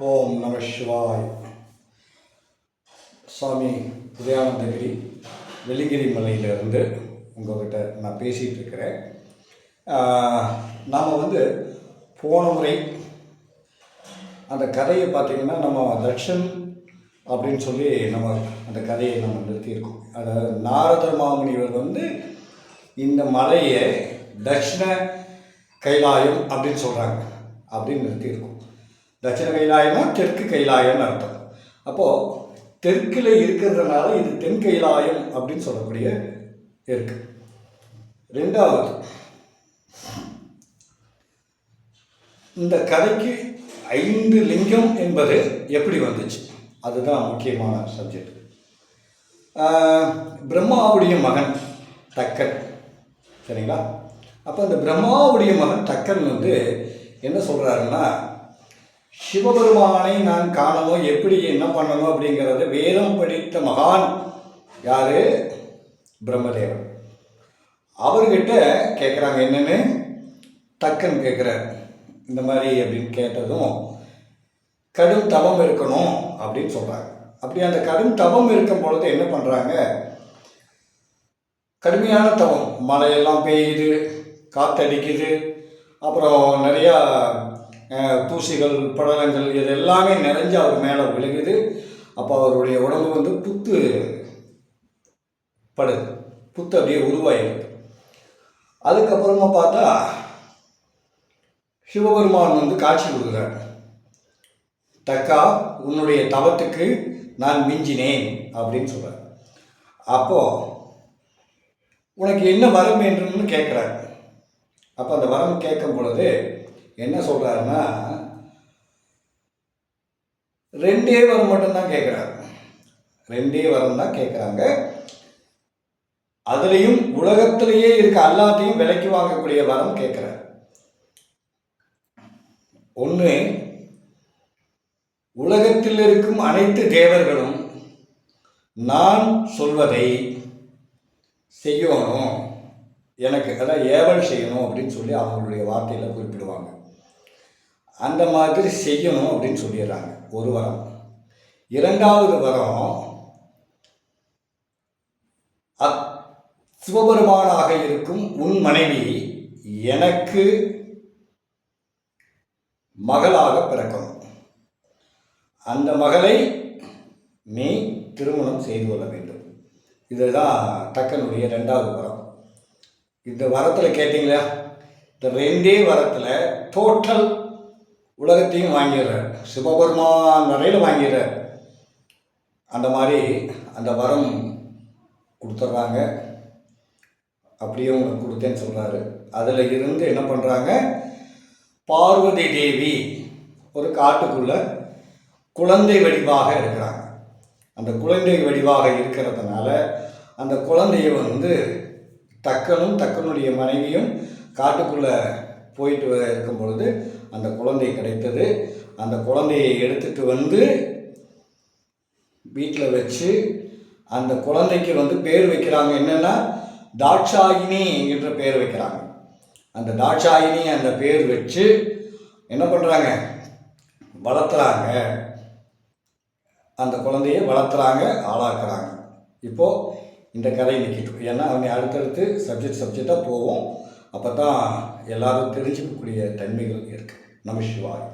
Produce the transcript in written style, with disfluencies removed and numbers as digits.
ஓம் நம சிவாய். சுவாமி உதயானந்தகிரி வெள்ளிங்கிரி மலையிலிருந்து உங்கள்கிட்ட நான் பேசிகிட்டு இருக்கிறேன். நாம் போன முறை அந்த கதையை பார்த்திங்கன்னா நம்ம தட்சன் அப்படின்னு சொல்லி நம்ம அந்த கதையை நம்ம நிறுத்தியிருக்கோம். அதாவது நாரதர் மாமுனிவர் இந்த மலையை தட்சிண கைலாயம் அப்படின்னு சொல்கிறாங்க அப்படின்னு நிறுத்தியிருக்கோம். தட்சிண கைலாயம்னா தெற்கு கைலாயம்னு அர்த்தம். அப்போது தெற்கில் இருக்கிறதுனால இது தென் கைலாயம் அப்படின்னு சொல்லக்கூடிய இருக்கு. ரெண்டாவது, இந்த கதைக்கு 5 லிங்கம் என்பது எப்படி வந்துச்சு, அதுதான் முக்கியமான சப்ஜெக்ட். பிரம்மாவுடைய மகன் தக்கன், சரிங்களா? அப்போ அந்த பிரம்மாவுடைய மகன் தக்கன் என்ன சொல்கிறாருன்னா, சிவபெருமானை நான் காணணும், எப்படி என்ன பண்ணணும் அப்படிங்கிறத வேதம் படித்த மகான் யார்? பிரம்மதேவன். அவர்கிட்ட கேட்குறாங்க. என்னென்னு தக்கன் கேட்குறார். இந்த மாதிரி அப்படின்னு கேட்டதும் கடும் தவம் இருக்கணும் அப்படின்னு சொல்கிறாங்க. அப்படி அந்த கடும் தவம் இருக்கும் பொழுது என்ன பண்ணுறாங்க? கடுமையான தவம், மழையெல்லாம் பெய்யுது, காற்றடிக்குது, அப்புறம் நிறையா தூசிகள் படலங்கள் இது எல்லாமே நிறைஞ்சு அவர் மேலே விழுகுது. அப்போ அவருடைய உடம்பு புத்து படுது, புத்து அப்படியே உருவாயிருக்கு. அதுக்கப்புறமா பார்த்தா சிவபெருமான் காட்சி கொடுக்குறார். தக்கா, உன்னுடைய தவத்துக்கு நான் மிஞ்சினேன் அப்படின்னு சொல்கிறார். அப்போது உனக்கு என்ன வரம் வேண்டும்னு கேட்குறாரு. அப்போ அந்த வரம் கேட்கும் பொழுது என்ன சொல்கிறாருன்னா, 2 வரம் மட்டும்தான் கேட்குறாரு. 2 வரம் தான் கேட்குறாங்க. அதுலேயும் உலகத்திலேயே இருக்க எல்லாத்தையும் விலைக்கு வாங்கக்கூடிய வரம் கேட்குறார். ஒன்று, உலகத்தில் இருக்கும் அனைத்து தேவர்களும் நான் சொல்வதை செய்யணும், எனக்கு அதான் ஏவல் செய்யணும் அப்படின்னு சொல்லி அவங்களுடைய வார்த்தையில் குறிப்பிடுவாங்க. அந்த மாதிரி செய்யணும் அப்படின்னு சொல்லிடுறாங்க. ஒரு வரம். 2வது வரம், சிவபெருமானாக இருக்கும் உன் மனைவி எனக்கு மகளாக பிறக்கணும், அந்த மகளை நீ திருமணம் செய்து கொள்ள வேண்டும். இதுதான் தக்கனுடைய 2வது வரம். இந்த வரத்தில் கேட்டிங்களா, இந்த 2 வரத்தில் டோட்டல் உலகத்தையும் வாங்கிடுறார். சிவபெருமான் வரையில் வாங்கிடுறார். அந்த மாதிரி அந்த வரம் கொடுத்துட்றாங்க. அப்படியே உங்களுக்கு கொடுத்தேன்னு சொல்கிறாரு. அதில் இருந்து என்ன பண்ணுறாங்க, பார்வதி தேவி ஒரு காட்டுக்குள்ளே குழந்தை வடிவாக இருக்கிறாங்க. அந்த குழந்தை வடிவாக இருக்கிறதுனால அந்த குழந்தைய தக்கனும் தக்கனுடைய மனைவியும் காட்டுக்குள்ளே போயிட்டு இருக்கும் பொழுது அந்த குழந்தை கிடைத்தது. அந்த குழந்தையை எடுத்துகிட்டு வீட்டில் வச்சு அந்த குழந்தைக்கு பேர் வைக்கிறாங்க. என்னென்னா தாட்சாயினி என்கிற பேர் வைக்கிறாங்க. அந்த தாட்சாயினி அந்த பேர் வச்சு என்ன பண்ணுறாங்க, வளர்த்துறாங்க. அந்த குழந்தையை வளர்த்துறாங்க, ஆளாக்குறாங்க. இப்போது இந்த கதை நிற்கிட்டு, ஏன்னா அவங்க அடுத்தடுத்து சப்ஜெக்டாக போவோம். அப்போ தான் எல்லோரும் தெரிஞ்சுக்கக்கூடிய தன்மைகள் இருக்குது. நம சிவாய்.